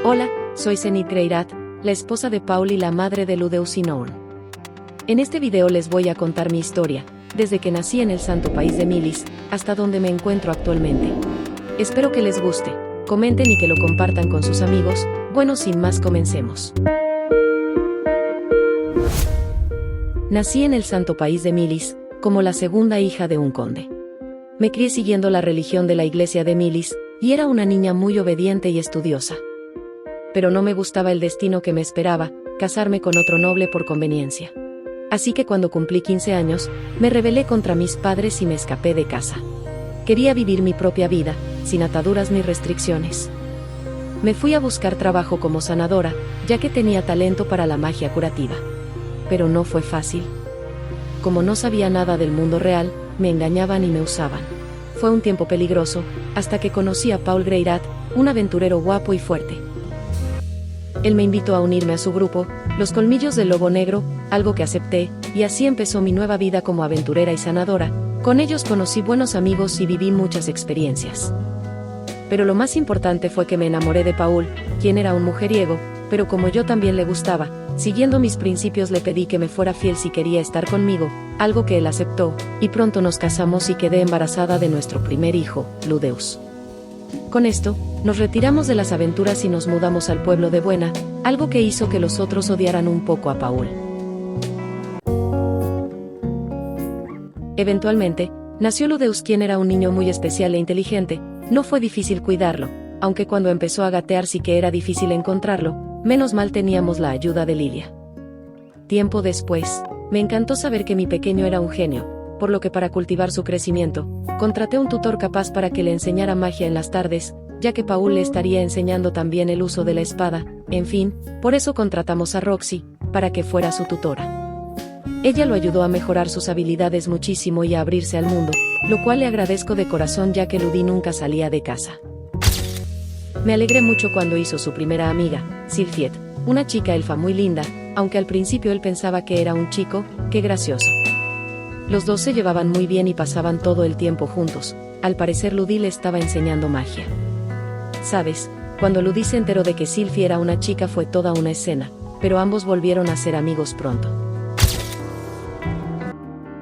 Hola, soy Zenith Greirat, la esposa de Paul y la madre de Ludeus y Noun. En este video les voy a contar mi historia, desde que nací en el santo país de Milis, hasta donde me encuentro actualmente. Espero que les guste, comenten y que lo compartan con sus amigos. Bueno, sin más, comencemos. Nací en el santo país de Milis, como la segunda hija de un conde. Me crié siguiendo la religión de la iglesia de Milis, y era una niña muy obediente y estudiosa. Pero no me gustaba el destino que me esperaba, casarme con otro noble por conveniencia. Así que cuando cumplí 15 años, me rebelé contra mis padres y me escapé de casa. Quería vivir mi propia vida, sin ataduras ni restricciones. Me fui a buscar trabajo como sanadora, ya que tenía talento para la magia curativa. Pero no fue fácil. Como no sabía nada del mundo real, me engañaban y me usaban. Fue un tiempo peligroso, hasta que conocí a Paul Greirat, un aventurero guapo y fuerte. Él me invitó a unirme a su grupo, Los Colmillos del Lobo Negro, algo que acepté, y así empezó mi nueva vida como aventurera y sanadora. Con ellos conocí buenos amigos y viví muchas experiencias. Pero lo más importante fue que me enamoré de Paul, quien era un mujeriego, pero como yo también le gustaba, siguiendo mis principios le pedí que me fuera fiel si quería estar conmigo, algo que él aceptó, y pronto nos casamos y quedé embarazada de nuestro primer hijo, Ludeus. Con esto, nos retiramos de las aventuras y nos mudamos al pueblo de Buena, algo que hizo que los otros odiaran un poco a Paul. Eventualmente, nació Ludeus, quien era un niño muy especial e inteligente. No fue difícil cuidarlo, aunque cuando empezó a gatear sí que era difícil encontrarlo. Menos mal teníamos la ayuda de Lilia. Tiempo después, me encantó saber que mi pequeño era un genio, por lo que para cultivar su crecimiento, contraté un tutor capaz para que le enseñara magia en las tardes, ya que Paul le estaría enseñando también el uso de la espada. En fin, por eso contratamos a Roxy, para que fuera su tutora. Ella lo ayudó a mejorar sus habilidades muchísimo y a abrirse al mundo, lo cual le agradezco de corazón, ya que Ludi nunca salía de casa. Me alegré mucho cuando hizo su primera amiga, Sylphiet, una chica elfa muy linda, aunque al principio él pensaba que era un chico. Qué gracioso. Los dos se llevaban muy bien y pasaban todo el tiempo juntos. Al parecer Ludi le estaba enseñando magia. ¿Sabes? Cuando Ludi se enteró de que Sylphie era una chica fue toda una escena, pero ambos volvieron a ser amigos pronto.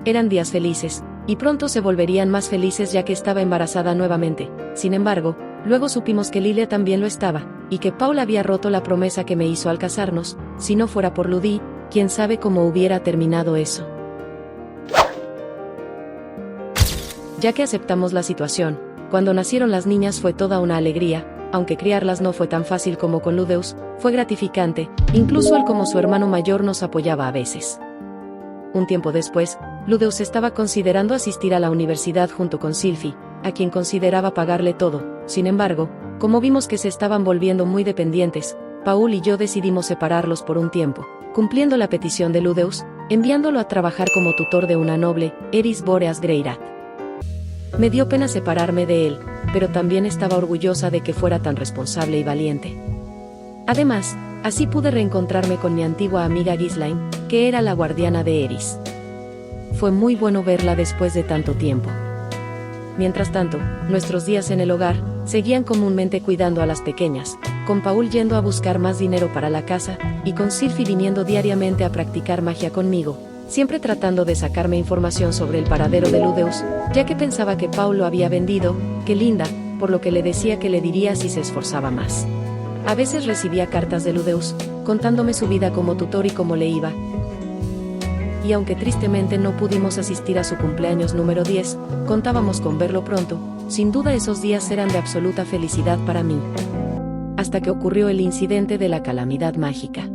Eran días felices, y pronto se volverían más felices ya que estaba embarazada nuevamente. Sin embargo, luego supimos que Lilia también lo estaba, y que Paul había roto la promesa que me hizo al casarnos. Si no fuera por Ludi, quién sabe cómo hubiera terminado eso. Ya que aceptamos la situación, cuando nacieron las niñas fue toda una alegría, aunque criarlas no fue tan fácil como con Ludeus, fue gratificante. Incluso él como su hermano mayor nos apoyaba a veces. Un tiempo después, Ludeus estaba considerando asistir a la universidad junto con Sylphie, a quien consideraba pagarle todo. Sin embargo, como vimos que se estaban volviendo muy dependientes, Paul y yo decidimos separarlos por un tiempo, cumpliendo la petición de Ludeus, enviándolo a trabajar como tutor de una noble, Eris Boreas Greirat. Me dio pena separarme de él, pero también estaba orgullosa de que fuera tan responsable y valiente. Además, así pude reencontrarme con mi antigua amiga Ghislaine, que era la guardiana de Eris. Fue muy bueno verla después de tanto tiempo. Mientras tanto, nuestros días en el hogar seguían comúnmente cuidando a las pequeñas, con Paul yendo a buscar más dinero para la casa, y con Sylphie viniendo diariamente a practicar magia conmigo, siempre tratando de sacarme información sobre el paradero de Ludeus, ya que pensaba que Paul lo había vendido. Qué linda, por lo que le decía que le diría si se esforzaba más. A veces recibía cartas de Ludeus, contándome su vida como tutor y cómo le iba. Y aunque tristemente no pudimos asistir a su cumpleaños número 10, contábamos con verlo pronto. Sin duda esos días eran de absoluta felicidad para mí. Hasta que ocurrió el incidente de la calamidad mágica.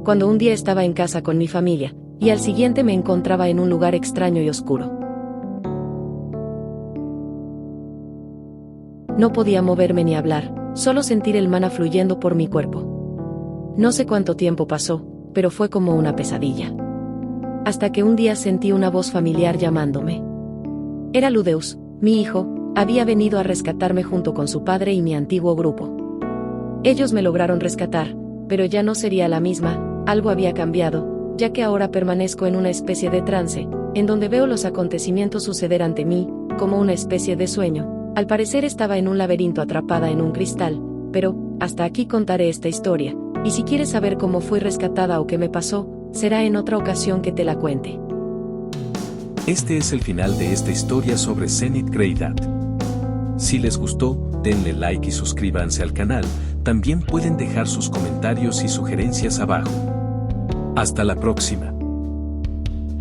Cuando un día estaba en casa con mi familia, y al siguiente me encontraba en un lugar extraño y oscuro. No podía moverme ni hablar, solo sentir el mana fluyendo por mi cuerpo. No sé cuánto tiempo pasó, pero fue como una pesadilla. Hasta que un día sentí una voz familiar llamándome. Era Ludeus, mi hijo, había venido a rescatarme junto con su padre y mi antiguo grupo. Ellos me lograron rescatar, pero ya no sería la misma. Algo había cambiado, ya que ahora permanezco en una especie de trance, en donde veo los acontecimientos suceder ante mí, como una especie de sueño. Al parecer estaba en un laberinto atrapada en un cristal, pero, hasta aquí contaré esta historia, y si quieres saber cómo fui rescatada o qué me pasó, será en otra ocasión que te la cuente. Este es el final de esta historia sobre Zenith Greydat. Si les gustó, denle like y suscríbanse al canal, también pueden dejar sus comentarios y sugerencias abajo. Hasta la próxima.